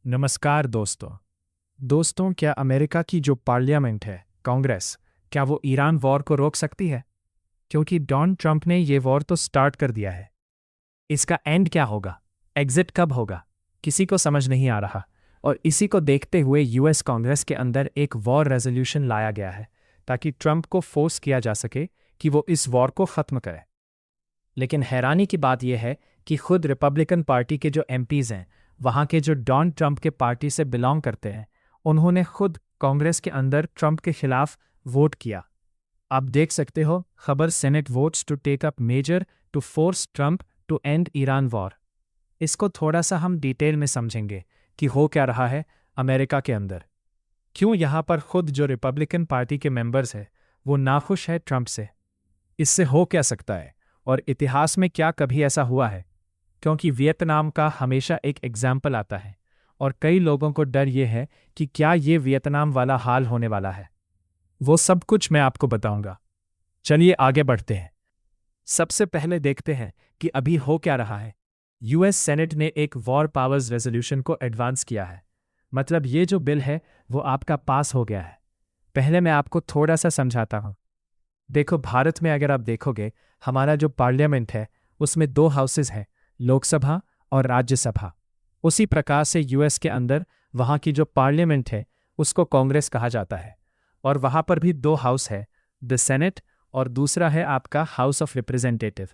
नमस्कार दोस्तों, क्या अमेरिका की जो पार्लियामेंट है, कांग्रेस, क्या वो ईरान वॉर को रोक सकती है? क्योंकि डोनाल्ड ट्रंप ने ये वॉर तो स्टार्ट कर दिया है। इसका एंड क्या होगा? एग्जिट कब होगा? किसी को समझ नहीं आ रहा। और इसी को देखते हुए यूएस कांग्रेस के अंदर एक वॉर रेजोल्यूशन लाया गया है ताकि ट्रंप को फोर्स किया जा सके कि वो इस वॉर को ख़त्म करे। लेकिन हैरानी की बात यह है कि खुद रिपब्लिकन पार्टी के जो एमपीज हैं, वहाँ के जो डोनाल्ड ट्रंप के पार्टी से बिलोंग करते हैं, उन्होंने खुद कांग्रेस के अंदर ट्रंप के खिलाफ वोट किया। आप देख सकते हो खबर, senate votes to take up measure to force Trump to end Iran war. इसको थोड़ा सा हम डिटेल में समझेंगे कि हो क्या रहा है अमेरिका के अंदर। क्यों यहाँ पर खुद जो रिपब्लिकन पार्टी के मेंबर्स हैं वो नाखुश है ट्रंप से। इससे हो क्या सकता है और इतिहास में क्या कभी ऐसा हुआ है? क्योंकि वियतनाम का हमेशा एक एग्जाम्पल आता है और कई लोगों को डर ये है कि क्या ये वियतनाम वाला हाल होने वाला है। वो सब कुछ मैं आपको बताऊंगा। चलिए आगे बढ़ते हैं। सबसे पहले देखते हैं कि अभी हो क्या रहा है। यूएस सेनेट ने एक वॉर पावर्स रेजोल्यूशन को एडवांस किया है। मतलब ये जो बिल है वो आपका पास हो गया है। पहले मैं आपको थोड़ा सा समझाता हूँ। देखो, भारत में अगर आप देखोगे, हमारा जो पार्लियामेंट है उसमें दो हाउसेज हैं, लोकसभा और राज्यसभा। उसी प्रकार से यूएस के अंदर वहाँ की जो पार्लियामेंट है उसको कांग्रेस कहा जाता है। और वहाँ पर भी दो हाउस है, द सेनेट और दूसरा है आपका हाउस ऑफ रिप्रेजेंटेटिव।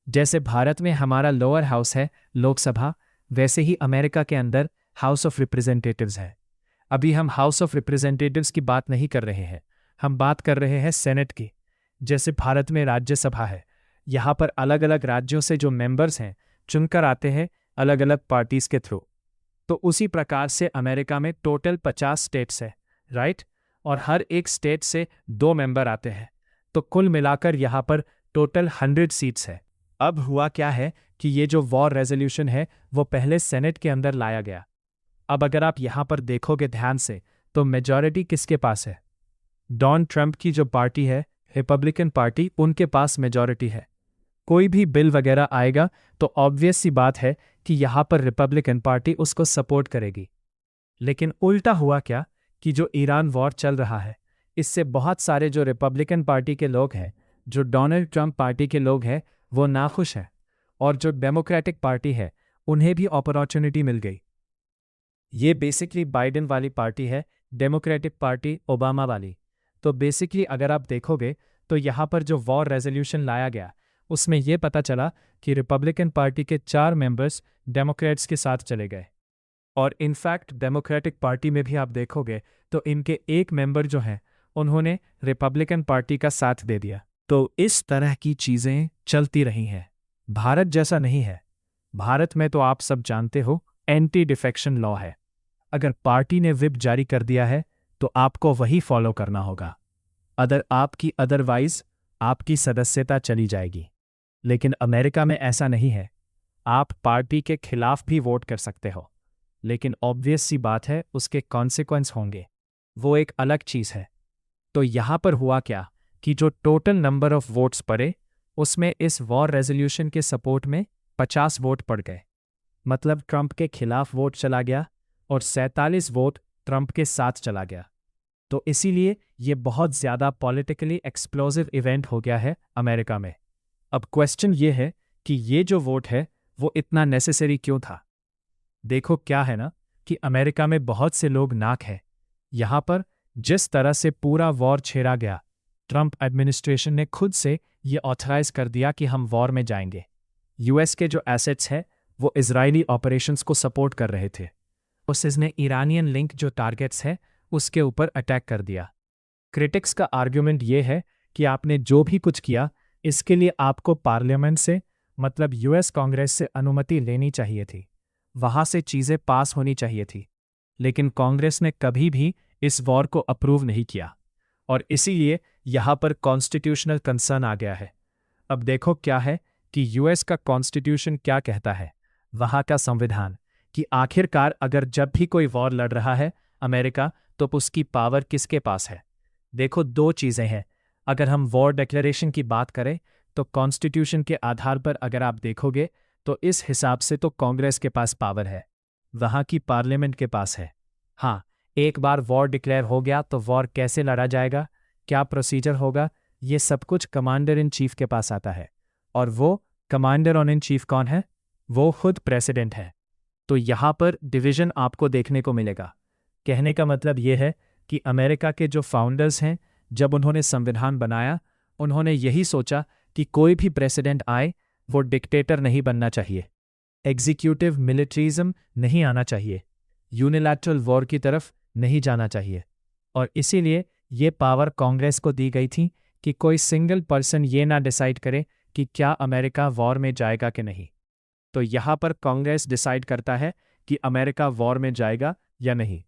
जैसे भारत में हमारा लोअर हाउस है लोकसभा, वैसे ही अमेरिका के अंदर हाउस ऑफ रिप्रेजेंटेटिव्स है। अभी हम हाउस ऑफ रिप्रेजेंटेटिव्स की बात नहीं कर रहे हैं, हम बात कर रहे हैं सेनेट की। जैसे भारत में राज्यसभा है, यहाँ पर अलग अलग राज्यों से जो मेंबर्स हैं चुनकर आते हैं अलग अलग पार्टीज के थ्रू। तो उसी प्रकार से अमेरिका में टोटल 50 स्टेट्स है, राइट? और हर एक स्टेट से 2 मेंबर आते हैं। तो कुल मिलाकर यहाँ पर टोटल 100 सीट्स है। अब हुआ क्या है कि ये जो वॉर रेजोल्यूशन है वो पहले सेनेट के अंदर लाया गया। अब अगर आप यहाँ पर देखोगे ध्यान से तो मेजॉरिटी किसके पास है? डोनाल्ड ट्रंप की जो पार्टी है, रिपब्लिकन पार्टी, उनके पास मेजॉरिटी है। कोई भी बिल वगैरह आएगा तो ऑब्वियस सी बात है कि यहाँ पर रिपब्लिकन पार्टी उसको सपोर्ट करेगी। लेकिन उल्टा हुआ क्या कि जो ईरान वॉर चल रहा है, इससे बहुत सारे जो रिपब्लिकन पार्टी के लोग हैं, जो डोनाल्ड ट्रंप पार्टी के लोग हैं, वो नाखुश हैं। और जो डेमोक्रेटिक पार्टी है उन्हें भी अपॉर्चुनिटी मिल गई। ये बेसिकली बाइडेन वाली पार्टी है, डेमोक्रेटिक पार्टी ओबामा वाली। तो बेसिकली अगर आप देखोगे तो यहाँ पर जो वॉर रेजोल्यूशन लाया गया उसमें यह पता चला कि रिपब्लिकन पार्टी के 4 मेंबर्स डेमोक्रेट्स के साथ चले गए। और इनफैक्ट डेमोक्रेटिक पार्टी में भी आप देखोगे तो इनके एक मेंबर जो हैं उन्होंने रिपब्लिकन पार्टी का साथ दे दिया। तो इस तरह की चीज़ें चलती रही हैं। भारत जैसा नहीं है। भारत में तो आप सब जानते हो एंटी डिफेक्शन लॉ है। अगर पार्टी ने व्हिप जारी कर दिया है तो आपको वही फॉलो करना होगा। अदरवाइज आपकी सदस्यता चली जाएगी। लेकिन अमेरिका में ऐसा नहीं है। आप पार्टी के खिलाफ भी वोट कर सकते हो, लेकिन ऑब्वियस सी बात है उसके कॉन्सिक्वेंस होंगे। वो एक अलग चीज़ है। तो यहाँ पर हुआ क्या कि जो टोटल नंबर ऑफ वोट्स पड़े उसमें इस वॉर रेजोल्यूशन के सपोर्ट में 50 वोट पड़ गए। मतलब ट्रंप के खिलाफ वोट चला गया और 47 वोट ट्रंप के साथ चला गया। तो इसीलिए ये बहुत ज़्यादा पॉलिटिकली एक्सप्लोसिव इवेंट हो गया है अमेरिका में। अब क्वेश्चन ये है कि ये जो वोट है वो इतना नेसेसरी क्यों था? देखो क्या है ना कि अमेरिका में बहुत से लोग नाक है। यहाँ पर जिस तरह से पूरा वॉर छेड़ा गया, ट्रंप एडमिनिस्ट्रेशन ने खुद से ये ऑथराइज कर दिया कि हम वॉर में जाएंगे। यूएस के जो एसेट्स हैं वो इजरायली ऑपरेशंस को सपोर्ट कर रहे थे। उसने ईरानियन लिंक जो टारगेट्स हैं उसके ऊपर अटैक कर दिया। क्रिटिक्स का आर्ग्यूमेंट ये है कि आपने जो भी कुछ किया इसके लिए आपको पार्लियामेंट से, मतलब यूएस कांग्रेस से अनुमति लेनी चाहिए थी। वहाँ से चीज़ें पास होनी चाहिए थी। लेकिन कांग्रेस ने कभी भी इस वॉर को अप्रूव नहीं किया और इसीलिए यहाँ पर कॉन्स्टिट्यूशनल कंसर्न आ गया है। अब देखो क्या है कि यूएस का कॉन्स्टिट्यूशन क्या कहता है, वहाँ का संविधान, कि आखिरकार अगर जब भी कोई वॉर लड़ रहा है अमेरिका, तो उसकी पावर किसके पास है? देखो, 2 चीज़ें हैं। अगर हम वॉर डिक्लेरेशन की बात करें तो कॉन्स्टिट्यूशन के आधार पर अगर आप देखोगे तो इस हिसाब से तो कांग्रेस के पास पावर है। वहाँ की पार्लियामेंट के पास है। हाँ, एक बार वॉर डिक्लेयर हो गया तो वॉर कैसे लड़ा जाएगा, क्या प्रोसीजर होगा, ये सब कुछ कमांडर इन चीफ के पास आता है। और वो कमांडर ऑन इन चीफ कौन है? वो खुद प्रेसिडेंट है। तो यहाँ पर डिवीजन आपको देखने को मिलेगा। कहने का मतलब ये है कि अमेरिका के जो फाउंडर्स हैं, जब उन्होंने संविधान बनाया, उन्होंने यही सोचा कि कोई भी प्रेसिडेंट आए वो डिक्टेटर नहीं बनना चाहिए, एग्जीक्यूटिव मिलिट्रिज्म नहीं आना चाहिए, यूनिलैटरल वॉर की तरफ नहीं जाना चाहिए। और इसीलिए ये पावर कांग्रेस को दी गई थी कि कोई सिंगल पर्सन ये ना डिसाइड करे कि क्या अमेरिका वॉर में जाएगा कि नहीं। तो यहाँ पर कांग्रेस डिसाइड करता है कि अमेरिका वॉर में जाएगा या नहीं,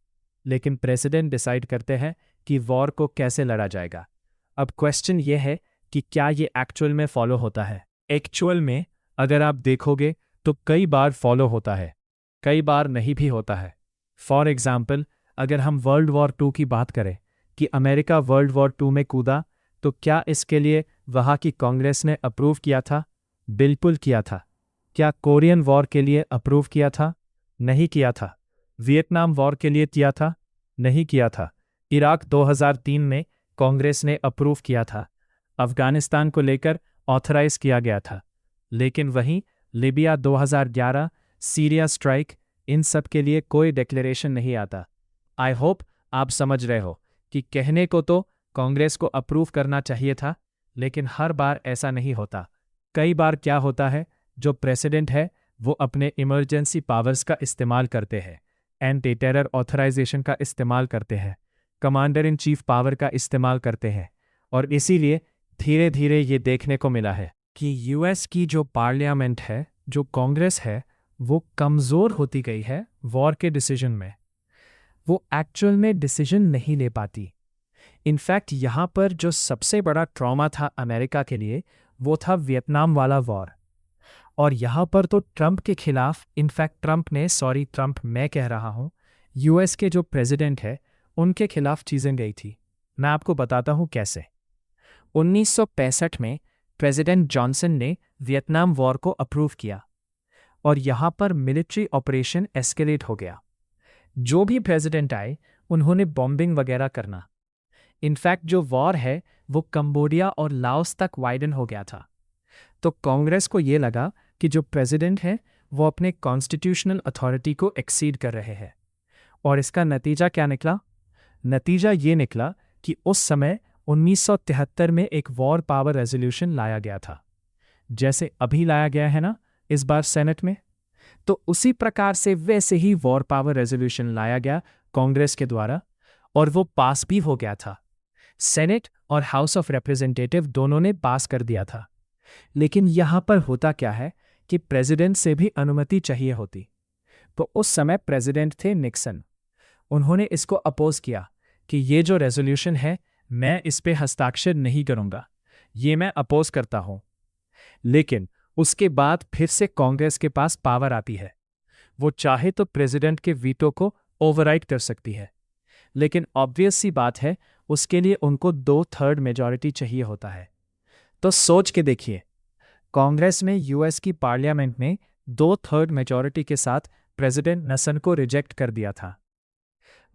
लेकिन प्रेसिडेंट डिसाइड करते हैं कि वॉर को कैसे लड़ा जाएगा। अब क्वेश्चन ये है कि क्या ये एक्चुअल में फॉलो होता है? एक्चुअल में अगर आप देखोगे तो कई बार फॉलो होता है, कई बार नहीं भी होता है। फॉर एग्जाम्पल, अगर हम वर्ल्ड वॉर 2 की बात करें कि अमेरिका वर्ल्ड वॉर 2 में कूदा, तो क्या इसके लिए वहाँ की कांग्रेस ने अप्रूव किया था? बिल्कुल किया था। क्या कोरियन वॉर के लिए अप्रूव किया था? नहीं किया था। वियतनाम वॉर के लिए किया था? नहीं किया था। इराक 2003 में कांग्रेस ने अप्रूव किया था। अफगानिस्तान को लेकर ऑथराइज किया गया था। लेकिन वहीं लिबिया 2011, सीरिया स्ट्राइक, इन सब के लिए कोई डिक्लेरेशन नहीं आता। आई होप आप समझ रहे हो कि कहने को तो कांग्रेस को अप्रूव करना चाहिए था, लेकिन हर बार ऐसा नहीं होता। कई बार क्या होता है, जो प्रेसिडेंट है वो अपने इमरजेंसी पावर्स का इस्तेमाल करते हैं, एंटी टेरर ऑथराइजेशन का इस्तेमाल करते हैं, कमांडर इन चीफ पावर का इस्तेमाल करते हैं। और इसीलिए धीरे धीरे ये देखने को मिला है कि यूएस की जो पार्लियामेंट है, जो कांग्रेस है, वो कमज़ोर होती गई है वॉर के डिसीजन में। वो एक्चुअल में डिसीजन नहीं ले पाती। इनफैक्ट यहाँ पर जो सबसे बड़ा ट्रॉमा था अमेरिका के लिए, वो था वियतनाम वाला वॉर। और यहाँ पर तो ट्रंप के खिलाफ, इनफैक्ट ट्रंप मैं कह रहा हूँ, यूएस के जो प्रेसिडेंट है उनके खिलाफ चीज़ें गई थी। मैं आपको बताता हूँ कैसे। 1965 में प्रेसिडेंट जॉनसन ने वियतनाम वॉर को अप्रूव किया और यहाँ पर मिलिट्री ऑपरेशन एस्केलेट हो गया। जो भी प्रेसिडेंट आए उन्होंने बॉम्बिंग वगैरह करना। इनफैक्ट जो वॉर है वो कंबोडिया और लाओस तक वाइडन हो गया था। तो कांग्रेस को ये लगा कि जो प्रेसिडेंट है वो अपने कॉन्स्टिट्यूशनल अथॉरिटी को एक्सीड कर रहे हैं। और इसका नतीजा क्या निकला? नतीजा ये निकला कि उस समय 1973 में एक वॉर पावर रेजोल्यूशन लाया गया था, जैसे अभी लाया गया है ना इस बार सेनेट में। तो उसी प्रकार से वैसे ही वॉर पावर रेजोल्यूशन लाया गया कांग्रेस के द्वारा, और वो पास भी हो गया था। सेनेट और हाउस ऑफ रिप्रेजेंटेटिव दोनों ने पास कर दिया था। लेकिन यहाँ पर होता क्या है कि प्रेसिडेंट से भी अनुमति चाहिए होती। तो उस समय प्रेसिडेंट थे निक्सन। उन्होंने इसको अपोज किया कि ये जो रेजोल्यूशन है मैं इस पे हस्ताक्षर नहीं करूँगा, ये मैं अपोज करता हूँ। लेकिन उसके बाद फिर से कांग्रेस के पास पावर आती है। वो चाहे तो प्रेसिडेंट के वीटो को ओवरराइड कर सकती है, लेकिन ऑब्वियस सी बात है उसके लिए उनको 2/3 मेजॉरिटी चाहिए होता है। तो सोच के देखिए, कांग्रेस ने यूएस की पार्लियामेंट में 2/3 मेजॉरिटी के साथ प्रेसिडेंट निक्सन को रिजेक्ट कर दिया था।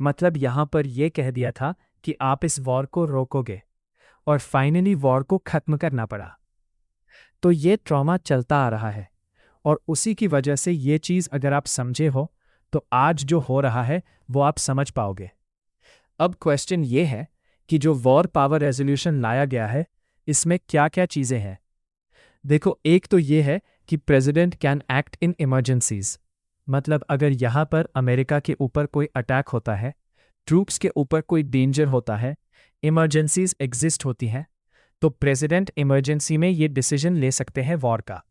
मतलब यहाँ पर यह कह दिया था कि आप इस वॉर को रोकोगे, और फाइनली वॉर को खत्म करना पड़ा। तो ये ट्रॉमा चलता आ रहा है, और उसी की वजह से ये चीज़ अगर आप समझे हो तो आज जो हो रहा है वो आप समझ पाओगे। अब क्वेश्चन ये है कि जो वॉर पावर रेजोल्यूशन लाया गया है इसमें क्या क्या चीज़ें हैं। देखो, एक तो ये है कि president can act in emergencies. मतलब अगर यहाँ पर अमेरिका के ऊपर कोई अटैक होता है, ट्रूप्स के ऊपर कोई डेंजर होता है, इमरजेंसीज एग्जिस्ट होती हैं, तो प्रेसिडेंट इमरजेंसी में ये डिसीजन ले सकते हैं वॉर का।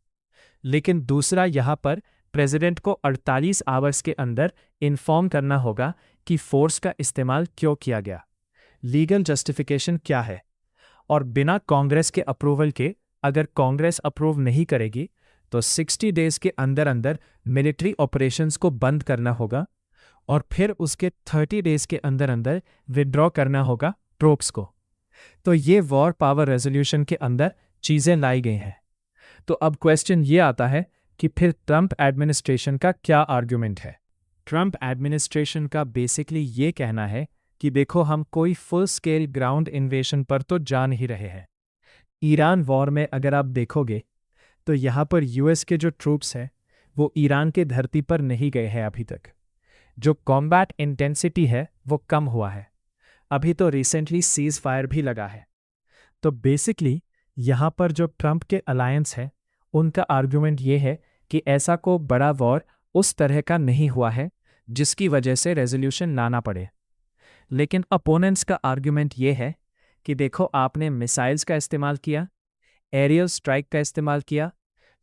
लेकिन दूसरा, यहाँ पर प्रेसिडेंट को 48 आवर्स के अंदर इन्फॉर्म करना होगा कि फोर्स का इस्तेमाल क्यों किया गया, लीगल जस्टिफिकेशन क्या है। और बिना कांग्रेस के अप्रूवल के, अगर कांग्रेस अप्रूव नहीं करेगी तो 60 डेज के अंदर अंदर मिलिट्री ऑपरेशंस को बंद करना होगा, और फिर उसके 30 डेज के अंदर अंदर विड्रॉ करना होगा ट्रूप्स को। तो ये वॉर पावर रेजोल्यूशन के अंदर चीज़ें लाई गई हैं। तो अब क्वेश्चन ये आता है कि फिर ट्रंप एडमिनिस्ट्रेशन का क्या आर्ग्यूमेंट है। ट्रंप एडमिनिस्ट्रेशन का बेसिकली ये कहना है कि देखो हम कोई फुल स्केल ग्राउंड इन्वेशन पर तो जा नहीं रहे हैं। ईरान वॉर में अगर आप देखोगे तो यहाँ पर यूएस के जो ट्रूप्स हैं वो ईरान के धरती पर नहीं गए हैं अभी तक। जो कॉम्बैट इंटेंसिटी है वो कम हुआ है। अभी तो रिसेंटली सीज फायर भी लगा है। तो बेसिकली यहाँ पर जो ट्रंप के अलायंस है उनका आर्गुमेंट ये है कि ऐसा को बड़ा वॉर उस तरह का नहीं हुआ है जिसकी वजह से रेजोल्यूशन लाना पड़े। लेकिन अपोनेंट्स का आर्गुमेंट ये है कि देखो आपने मिसाइल्स का इस्तेमाल किया, एरियल स्ट्राइक का इस्तेमाल किया,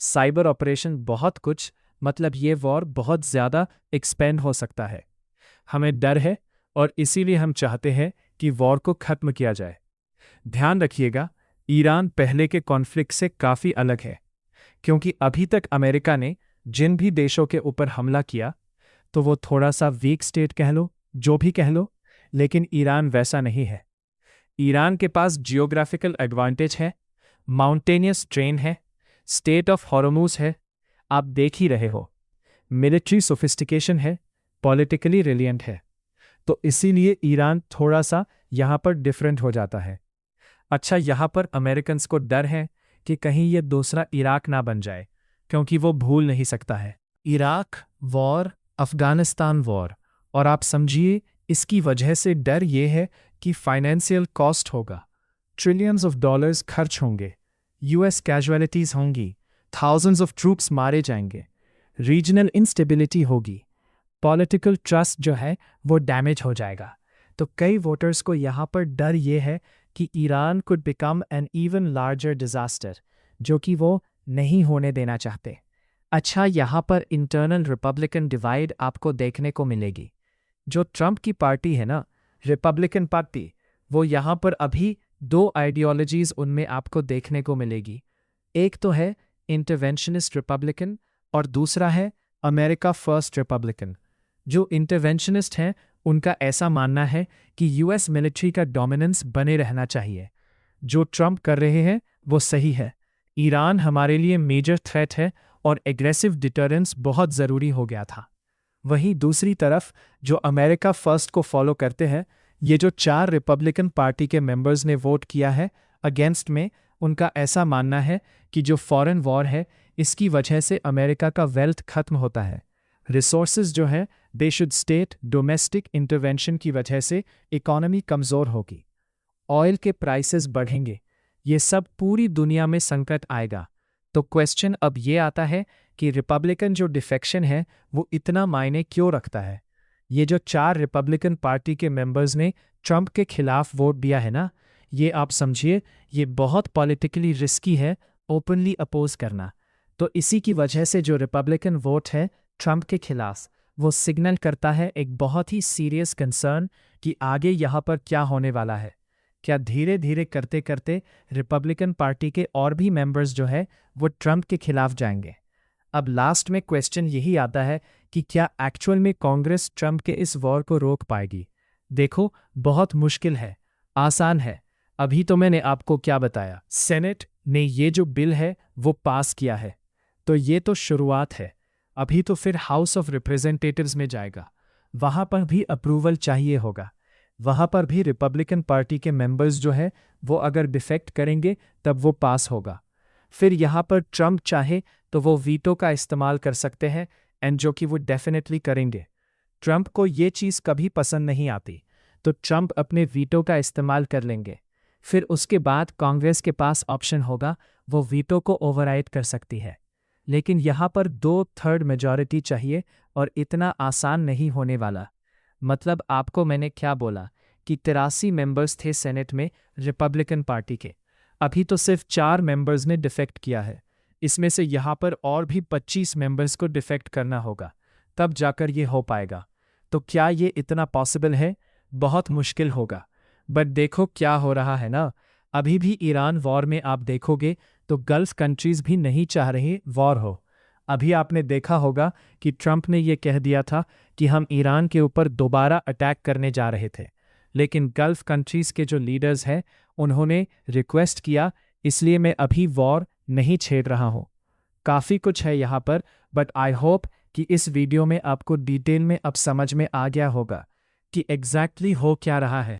साइबर ऑपरेशन, बहुत कुछ, मतलब ये वॉर बहुत ज़्यादा एक्सपेंड हो सकता है। हमें डर है और इसीलिए हम चाहते हैं कि वॉर को ख़त्म किया जाए। ध्यान रखिएगा, ईरान पहले के कॉन्फ्लिक्ट से काफ़ी अलग है, क्योंकि अभी तक अमेरिका ने जिन भी देशों के ऊपर हमला किया तो वो थोड़ा सा वीक स्टेट कह लो, जो भी कह लो, लेकिन ईरान वैसा नहीं है। ईरान के पास जियोग्राफिकल एडवांटेज है, माउंटेनियस ट्रेन है, स्टेट ऑफ हॉर्मुज है, आप देख ही रहे हो, मिलिट्री सोफिस्टिकेशन है, पॉलिटिकली रिलियंट है। तो इसीलिए ईरान थोड़ा सा यहाँ पर डिफरेंट हो जाता है। अच्छा, यहाँ पर अमेरिकन्स को डर है कि कहीं ये दूसरा इराक ना बन जाए, क्योंकि वो भूल नहीं सकता है इराक वॉर, अफगानिस्तान वॉर। और आप समझिए इसकी वजह से डर ये है कि फाइनेंशियल कॉस्ट होगा, ट्रिलियंस ऑफ डॉलर्स खर्च होंगे, यूएस कैजुअलिटीज होंगी, थाउजेंड्स ऑफ ट्रूप्स मारे जाएंगे, रीजनल इंस्टेबिलिटी होगी, पॉलिटिकल ट्रस्ट जो है वो डैमेज हो जाएगा। तो कई वोटर्स को यहाँ पर डर ये है कि Iran could become an even larger disaster, जो कि वो नहीं होने देना चाहते। अच्छा, यहाँ पर इंटरनल रिपब्लिकन डिवाइड आपको देखने को मिलेगी। जो ट्रंप की पार्टी है ना, रिपब्लिकन पार्टी, वो यहाँ पर अभी दो आइडियोलॉजीज उनमें आपको देखने को मिलेगी। एक तो है इंटरवेंशनिस्ट रिपब्लिकन और दूसरा है अमेरिका फर्स्ट रिपब्लिकन। जो इंटरवेंशनिस्ट हैं उनका ऐसा मानना है कि यूएस मिलिट्री का डोमिनेंस बने रहना चाहिए। जो ट्रंप कर रहे हैं वो सही है, ईरान हमारे लिए मेजर थ्रेट है और एग्रेसिव डिटरेंस बहुत ज़रूरी हो गया था। वहीं दूसरी तरफ जो अमेरिका फर्स्ट को फॉलो करते हैं, ये जो 4 रिपब्लिकन पार्टी के मेंबर्स ने वोट किया है अगेंस्ट में, उनका ऐसा मानना है कि जो फॉरेन वॉर है इसकी वजह से अमेरिका का वेल्थ खत्म होता है, रिसोर्सेज जो है they should state, domestic intervention की वजह से इकोनॉमी कमज़ोर होगी, ऑयल के प्राइसेस बढ़ेंगे, ये सब पूरी दुनिया में संकट आएगा। तो क्वेश्चन अब ये आता है कि रिपब्लिकन जो डिफेक्शन है वो इतना मायने क्यों रखता है। ये जो 4 रिपब्लिकन पार्टी के मेंबर्स ने ट्रंप के खिलाफ वोट दिया है ना, ये आप समझिए ये बहुत पॉलिटिकली रिस्की है ओपनली अपोज करना। तो इसी की वजह से जो रिपब्लिकन वोट है ट्रंप के खिलाफ, वो सिग्नल करता है एक बहुत ही सीरियस कंसर्न कि आगे यहाँ पर क्या होने वाला है। क्या धीरे धीरे करते करते रिपब्लिकन पार्टी के और भी मेंबर्स जो है वो ट्रंप के खिलाफ जाएंगे। अब लास्ट में क्वेश्चन यही आता है कि क्या एक्चुअल में कांग्रेस ट्रंप के इस वॉर को रोक पाएगी। देखो, बहुत मुश्किल है, आसान है। अभी तो मैंने आपको क्या बताया, सेनेट ने ये जो बिल है वो पास किया है, तो ये तो शुरुआत है। अभी तो फिर हाउस ऑफ रिप्रेजेंटेटिव्स में जाएगा, वहाँ पर भी अप्रूवल चाहिए होगा, वहाँ पर भी रिपब्लिकन पार्टी के मेंबर्स जो है वो अगर डिफेक्ट करेंगे तब वो पास होगा। फिर यहाँ पर ट्रंप चाहे तो वो वीटो का इस्तेमाल कर सकते हैं, एंड जो कि वो डेफिनेटली करेंगे। ट्रंप को ये चीज़ कभी पसंद नहीं आती, तो ट्रंप अपने वीटो का इस्तेमाल कर लेंगे। फिर उसके बाद कांग्रेस के पास ऑप्शन होगा, वो वीटो को ओवरराइड कर सकती है। लेकिन यहाँ पर 2/3 मेजॉरिटी चाहिए और इतना आसान नहीं होने वाला। मतलब आपको मैंने क्या बोला कि 83 मेंबर्स थे सेनेट में रिपब्लिकन पार्टी के, अभी तो सिर्फ 4 मेंबर्स ने डिफेक्ट किया है। इसमें से यहाँ पर और भी 25 मेंबर्स को डिफेक्ट करना होगा, तब जाकर ये हो पाएगा। तो क्या ये इतना पॉसिबल है? बहुत मुश्किल होगा। बट देखो क्या हो रहा है ना, अभी भी ईरान वॉर में आप देखोगे तो गल्फ कंट्रीज भी नहीं चाह रहे वॉर हो। अभी आपने देखा होगा कि ट्रंप ने ये कह दिया था कि हम ईरान के ऊपर दोबारा अटैक करने जा रहे थे, लेकिन गल्फ कंट्रीज के जो लीडर्स हैं उन्होंने रिक्वेस्ट किया, इसलिए मैं अभी वॉर नहीं छेड़ रहा हूँ। काफ़ी कुछ है यहाँ पर, बट आई होप कि इस वीडियो में आपको डिटेल में अब समझ में आ गया होगा कि एग्जैक्टली हो क्या रहा है।